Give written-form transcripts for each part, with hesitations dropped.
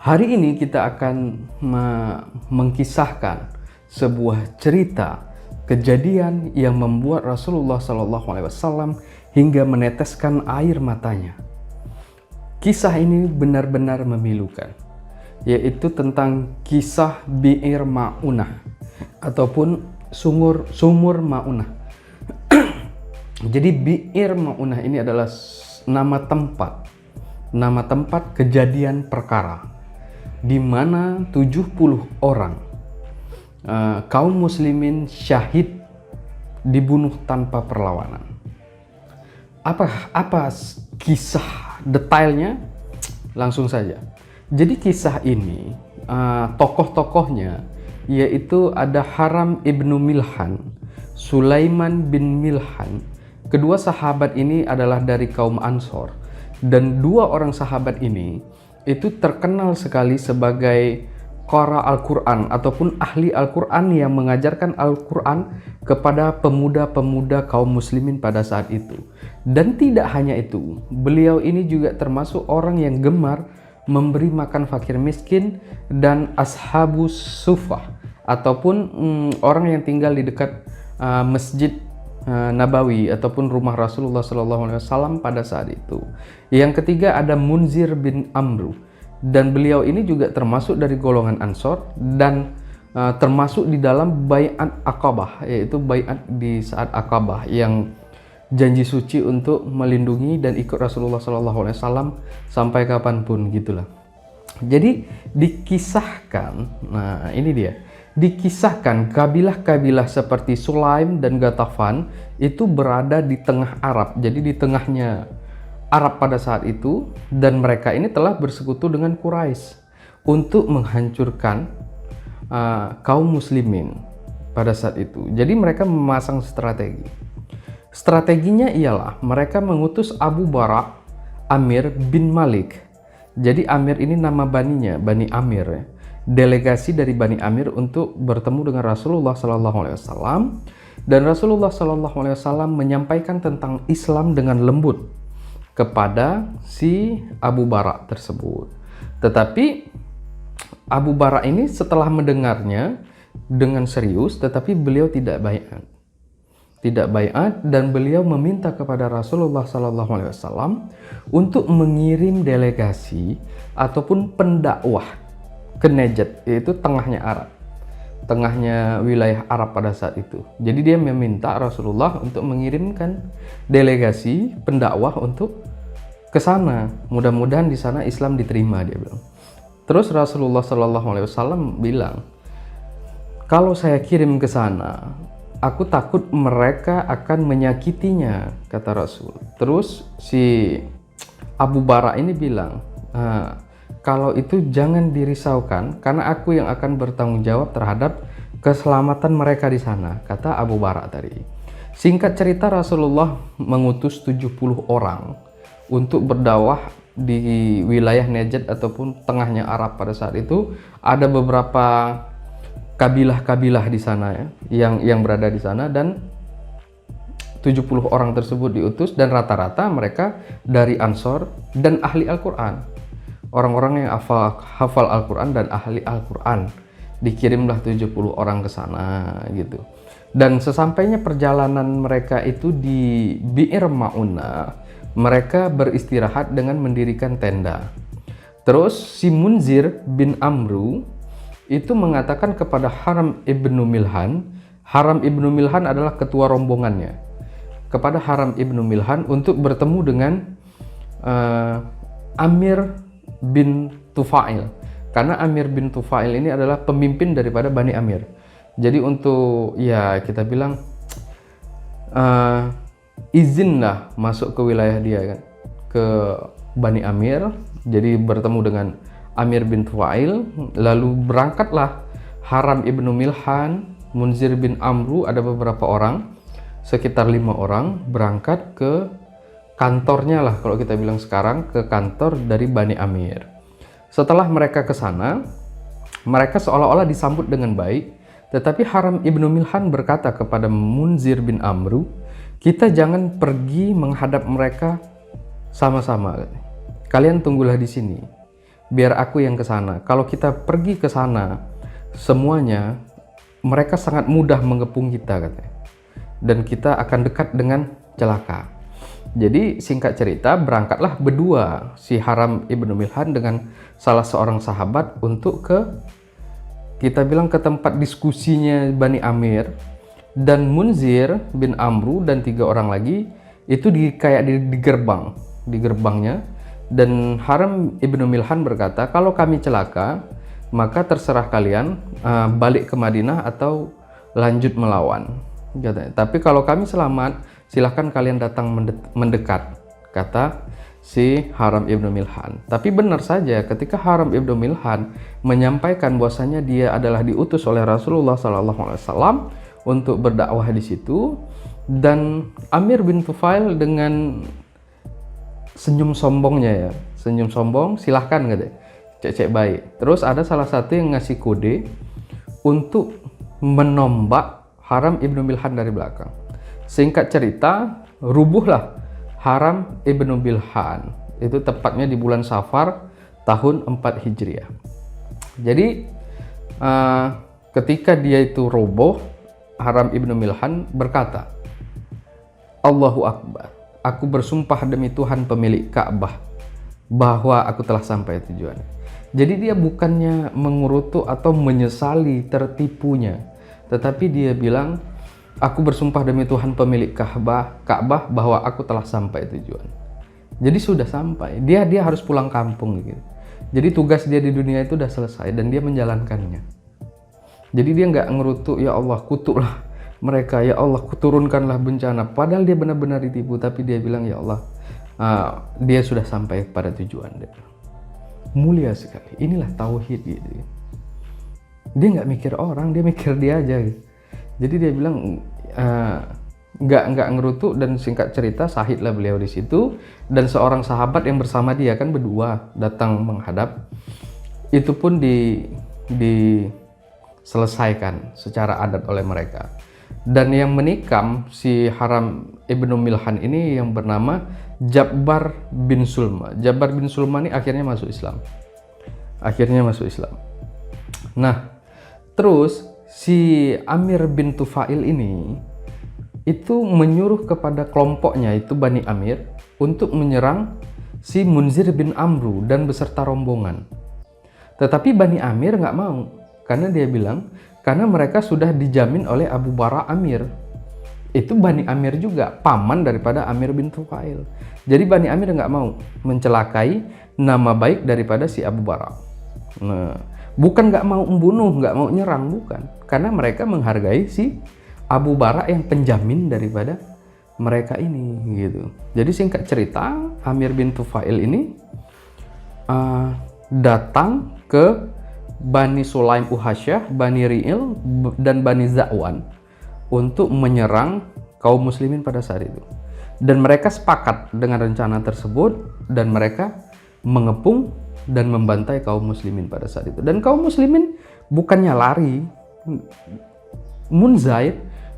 Hari ini kita akan mengkisahkan sebuah cerita kejadian yang membuat Rasulullah SAW hingga meneteskan air matanya. Kisah ini benar-benar memilukan, yaitu tentang kisah Bi'ir Ma'unah ataupun sumur Ma'unah. Jadi Bi'ir Ma'unah ini adalah nama tempat kejadian perkara di mana 70 orang kaum muslimin syahid dibunuh tanpa perlawanan. Apa kisah detailnya? Langsung saja. Jadi kisah ini tokoh-tokohnya yaitu ada Haram ibnu Milhan, Sulaiman bin Milhan. Kedua sahabat ini adalah dari kaum Ansor, dan dua orang sahabat ini itu terkenal sekali sebagai qara Al-Quran ataupun ahli Al-Quran yang mengajarkan Al-Quran kepada pemuda-pemuda kaum muslimin pada saat itu. Dan tidak hanya itu, beliau ini juga termasuk orang yang gemar memberi makan fakir miskin dan ashabus sufah ataupun orang yang tinggal di dekat masjid Nabawi ataupun rumah Rasulullah SAW pada saat itu. Yang ketiga ada Munzir bin Amru, dan beliau ini juga termasuk dari golongan Ansor dan termasuk di dalam Bai'at Aqabah, yaitu bai'at di saat Aqabah yang janji suci untuk melindungi dan ikut Rasulullah SAW sampai kapanpun gitulah. Jadi dikisahkan, nah ini dia. Dikisahkan kabilah-kabilah seperti Sulaim dan Ghatafan itu berada di tengah Arab, jadi di tengahnya Arab pada saat itu, dan mereka ini telah bersekutu dengan Quraisy untuk menghancurkan kaum muslimin pada saat itu. Jadi mereka memasang strategi. Strateginya ialah mereka mengutus Abu Bara Amir bin Malik. Jadi Amir ini nama baninya, Bani Amir ya. Delegasi dari Bani Amir untuk bertemu dengan Rasulullah SAW, dan Rasulullah SAW menyampaikan tentang Islam dengan lembut kepada si Abu Bara tersebut. Tetapi Abu Bara ini setelah mendengarnya dengan serius, tetapi beliau tidak baiat, dan beliau meminta kepada Rasulullah SAW untuk mengirim delegasi ataupun pendakwah ke Najd, yaitu tengahnya Arab, tengahnya wilayah Arab pada saat itu. Jadi dia meminta Rasulullah untuk mengirimkan delegasi pendakwah untuk ke sana. Mudah-mudahan di sana Islam diterima, dia bilang. Terus Rasulullah SAW bilang, kalau saya kirim ke sana, aku takut mereka akan menyakitinya, kata Rasul. Terus si Abu Bara ini bilang, kalau itu jangan dirisaukan, karena aku yang akan bertanggung jawab terhadap keselamatan mereka di sana, kata Abu Bara tadi. Singkat cerita, Rasulullah mengutus 70 orang untuk berdakwah di wilayah Najd ataupun tengahnya Arab pada saat itu. Ada beberapa kabilah-kabilah di sana ya, yang berada di sana, dan 70 orang tersebut diutus, dan rata-rata mereka dari Ansor dan ahli Al-Quran. Orang-orang yang hafal Al-Quran dan ahli Al-Quran. Dikirimlah 70 orang ke sana gitu. Dan sesampainya perjalanan mereka itu di Bi'ir Ma'unah, mereka beristirahat dengan mendirikan tenda. Terus si Munzir bin Amru itu mengatakan kepada Haram ibnu Milhan. Haram ibnu Milhan adalah ketua rombongannya. Kepada Haram ibnu Milhan untuk bertemu dengan Amir bin Tufail, karena Amir bin Tufail ini adalah pemimpin daripada Bani Amir. Jadi untuk ya kita bilang izinlah masuk ke wilayah dia kan, ke Bani Amir. Jadi bertemu dengan Amir bin Tufail, lalu berangkatlah Haram ibnu Milhan, Munzir bin Amru, ada beberapa orang, sekitar 5 orang berangkat ke kantornya lah, kalau kita bilang sekarang, ke kantor dari Bani Amir. Setelah mereka ke sana, mereka seolah-olah disambut dengan baik, tetapi Haram ibnu Milhan berkata kepada Munzir bin Amru, kita jangan pergi menghadap mereka sama-sama. Kalian tunggulah di sini. biar aku yang ke sana. Kalau kita pergi ke sana semuanya, mereka sangat mudah mengepung kita katanya, dan kita akan dekat dengan celaka. Jadi singkat cerita, berangkatlah berdua si Haram ibnu Milhan dengan salah seorang sahabat untuk kita bilang ke tempat diskusinya Bani Amir, dan Munzir bin Amru dan 3 orang lagi itu di gerbangnya. Dan Haram ibnu Milhan berkata, kalau kami celaka maka terserah kalian balik ke Madinah atau lanjut melawan katanya. Tapi kalau kami selamat, silahkan kalian datang mendekat, kata si Haram ibnu Milhan. Tapi benar saja, ketika Haram ibnu Milhan menyampaikan bahwasanya dia adalah diutus oleh Rasulullah SAW untuk berdakwah di situ, dan Amir bin Tufail dengan senyum sombongnya senyum sombong, silahkan gitu, cek baik. Terus ada salah satu yang ngasih kode untuk menombak Haram ibnu Milhan dari belakang. Singkat cerita, rubuhlah Haram ibnu Milhan. Itu tepatnya di bulan Safar tahun 4 Hijriah. Jadi ketika dia itu roboh, Haram ibnu Milhan berkata, Allahu Akbar, aku bersumpah demi Tuhan pemilik Ka'bah bahwa aku telah sampai tujuan. Jadi dia bukannya mengurutu atau menyesali tertipunya, tetapi dia bilang, aku bersumpah demi Tuhan pemilik Ka'bah bahwa aku telah sampai tujuan. Jadi sudah sampai. Dia harus pulang kampung gitu. Jadi tugas dia di dunia itu udah selesai dan dia menjalankannya. Jadi dia nggak ngerutu, ya Allah kutuklah mereka, ya Allah kuturunkanlah bencana. Padahal dia benar-benar ditipu, tapi dia bilang, ya Allah, dia sudah sampai pada tujuan. Mulia sekali. Inilah tauhid gitu. Dia nggak mikir orang, dia mikir dia aja gitu. Jadi dia bilang nggak ngerutu, dan singkat cerita sahidlah beliau di situ, dan seorang sahabat yang bersama dia kan berdua datang menghadap. Itu pun diselesaikan secara adat oleh mereka. Dan yang menikam si Haram ibnu Milhan ini yang bernama Jabbar bin Sulma. Jabbar bin Sulma ini akhirnya masuk Islam. Nah, terus si Amir bin Tufail ini itu menyuruh kepada kelompoknya itu Bani Amir untuk menyerang si Munzir bin Amru dan beserta rombongan. Tetapi Bani Amir nggak mau, karena dia bilang, karena mereka sudah dijamin oleh Abu Bara Amir. Itu Bani Amir juga, paman daripada Amir bin Tufail. Jadi Bani Amir nggak mau mencelakai nama baik daripada si Abu Bara. Nah, bukan nggak mau membunuh, nggak mau nyerang, bukan. Karena mereka menghargai si Abu Bara yang penjamin daripada mereka ini, gitu. Jadi singkat cerita, Amir bin Tufail ini datang ke Bani Sulaim Uhasyah, Bani Ri'il, dan Bani Za'wan untuk menyerang kaum muslimin pada saat itu. Dan mereka sepakat dengan rencana tersebut, dan mereka mengepung dan membantai kaum muslimin pada saat itu. Dan kaum muslimin bukannya lari.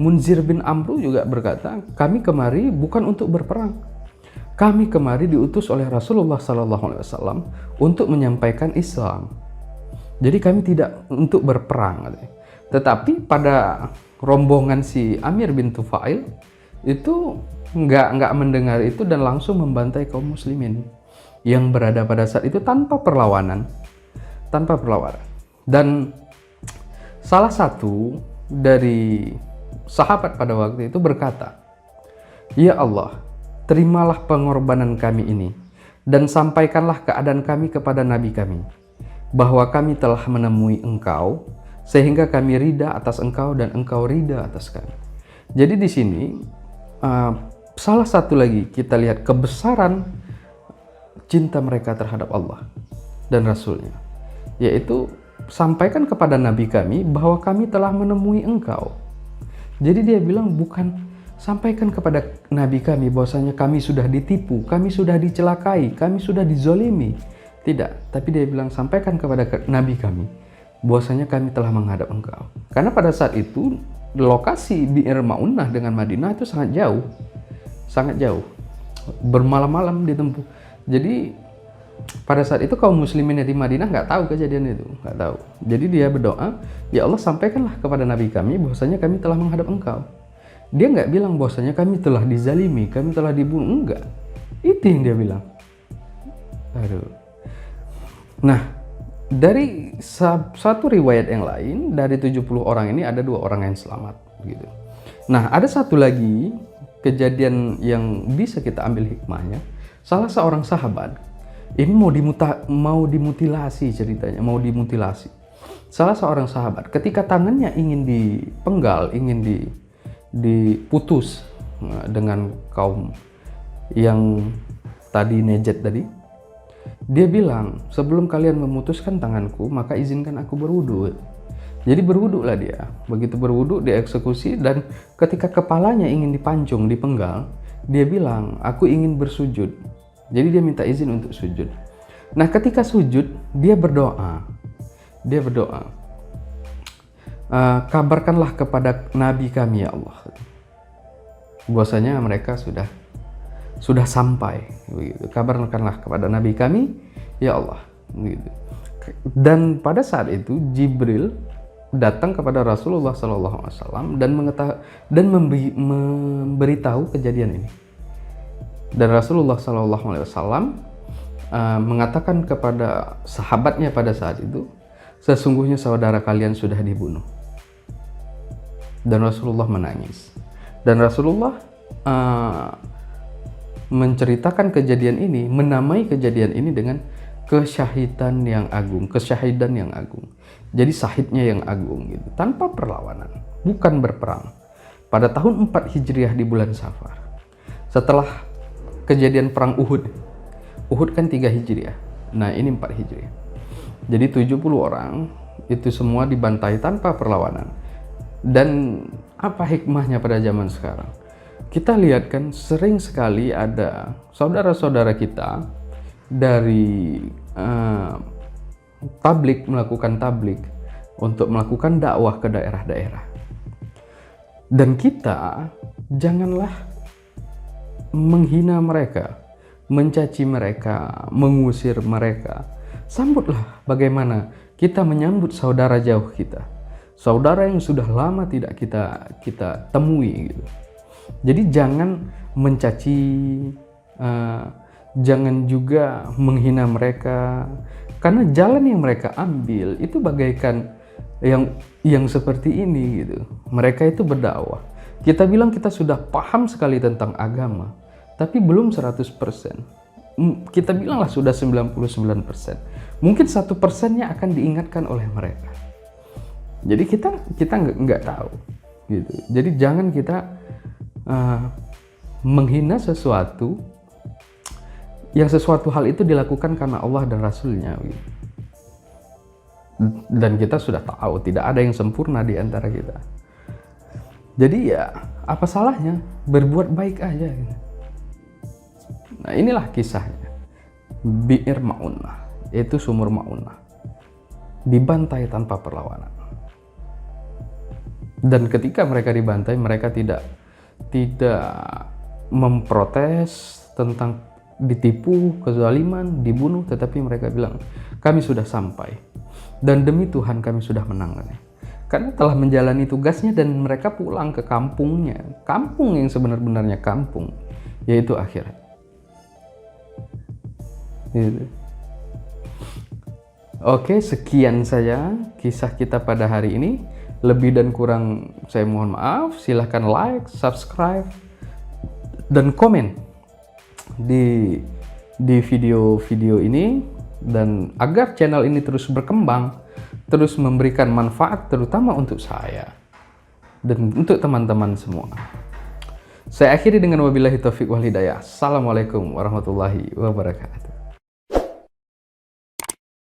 Munzir bin Amru juga berkata, kami kemari bukan untuk berperang. Kami kemari diutus oleh Rasulullah SAW untuk menyampaikan Islam. Jadi kami tidak untuk berperang. Tetapi pada rombongan si Amir bin Tufail itu nggak mendengar itu dan langsung membantai kaum muslimin yang berada pada saat itu tanpa perlawanan. Dan salah satu dari sahabat pada waktu itu berkata, ya Allah, terimalah pengorbanan kami ini dan sampaikanlah keadaan kami kepada Nabi kami, bahwa kami telah menemui engkau sehingga kami ridha atas engkau dan engkau ridha atas kami. Jadi di sini salah satu lagi kita lihat kebesaran cinta mereka terhadap Allah dan Rasulnya, yaitu sampaikan kepada Nabi kami bahwa kami telah menemui engkau. Jadi dia bilang bukan sampaikan kepada Nabi kami bahwasanya kami sudah ditipu, kami sudah dicelakai, kami sudah dizolimi. Tidak, tapi dia bilang sampaikan kepada Nabi kami bahwasanya kami telah menghadap engkau. Karena pada saat itu lokasi Bi'r Ma'unah dengan Madinah itu sangat jauh, bermalam-malam ditempuh. Jadi pada saat itu kaum muslimin di Madinah nggak tahu kejadian itu, nggak tahu. Jadi dia berdoa, ya Allah sampaikanlah kepada Nabi kami bahwasanya kami telah menghadap Engkau. Dia nggak bilang bahwasanya kami telah dizalimi, kami telah dibunuh, enggak. Itu yang dia bilang. Aduh. Nah, dari satu riwayat yang lain, dari 70 orang ini ada 2 orang yang selamat gitu. Nah, ada satu lagi kejadian yang bisa kita ambil hikmahnya. Salah seorang sahabat ini mau dimutilasi ceritanya, mau dimutilasi. Salah seorang sahabat ketika tangannya ingin dipenggal, ingin diputus dengan kaum yang tadi nejet tadi, dia bilang, sebelum kalian memutuskan tanganku, maka izinkan aku berwudu. Jadi berwudulah dia. Begitu berwudu, dia eksekusi, dan ketika kepalanya ingin dipancung, dipenggal, dia bilang, aku ingin bersujud. Jadi dia minta izin untuk sujud. Nah, ketika sujud, dia berdoa. Dia berdoa, kabarkanlah kepada Nabi kami ya Allah, bahwasanya mereka sudah sampai. Begitu. Kabarkanlah kepada Nabi kami ya Allah. Begitu. Dan pada saat itu Jibril datang kepada Rasulullah SAW dan memberitahu kejadian ini. Dan Rasulullah SAW mengatakan kepada sahabatnya pada saat itu, sesungguhnya saudara kalian sudah dibunuh. Dan Rasulullah menangis. Dan Rasulullah menceritakan kejadian ini, menamai kejadian ini dengan kesyahidan yang agung, kesyahidan yang agung. Jadi syahidnya yang agung gitu, tanpa perlawanan, bukan berperang. Pada tahun 4 Hijriah di bulan Safar, setelah kejadian perang Uhud. Uhud kan 3 Hijriah. Nah, ini 4 Hijriah. Jadi 70 orang itu semua dibantai tanpa perlawanan. Dan apa hikmahnya pada zaman sekarang? Kita lihat kan sering sekali ada saudara-saudara kita dari melakukan tablik untuk melakukan dakwah ke daerah-daerah. Dan kita janganlah menghina mereka, mencaci mereka, mengusir mereka. Sambutlah bagaimana kita menyambut saudara jauh kita, saudara yang sudah lama tidak kita temui gitu. Jadi jangan mencaci, jangan juga menghina mereka, karena jalan yang mereka ambil itu bagaikan yang seperti ini gitu. Mereka itu berdakwah. Kita bilang kita sudah paham sekali tentang agama, tapi belum 100%. Kita bilanglah sudah 99%. Mungkin 1%-nya akan diingatkan oleh mereka. Jadi kita nggak tahu gitu. Jadi jangan kita menghina sesuatu hal itu dilakukan karena Allah dan Rasulnya gitu. Dan kita sudah tahu tidak ada yang sempurna di antara kita. Jadi ya apa salahnya berbuat baik aja gitu. Nah, inilah kisahnya. Bi'ir Ma'unah, yaitu sumur Ma'unah, dibantai tanpa perlawanan. Dan ketika mereka dibantai, mereka tidak memprotes tentang ditipu, kezaliman, dibunuh, tetapi mereka bilang, kami sudah sampai dan demi Tuhan kami sudah menang. Karena telah menjalani tugasnya dan mereka pulang ke kampungnya, kampung yang sebenar-benarnya kampung, yaitu akhirat. Gitu. Oke, sekian saja kisah kita pada hari ini. Lebih dan kurang saya mohon maaf. Silahkan like, subscribe, dan komen di video-video ini, dan agar channel ini terus berkembang, terus memberikan manfaat terutama untuk saya dan untuk teman-teman semua. Saya akhiri dengan wabillahi taufiq wal hidayah. Assalamualaikum warahmatullahi wabarakatuh.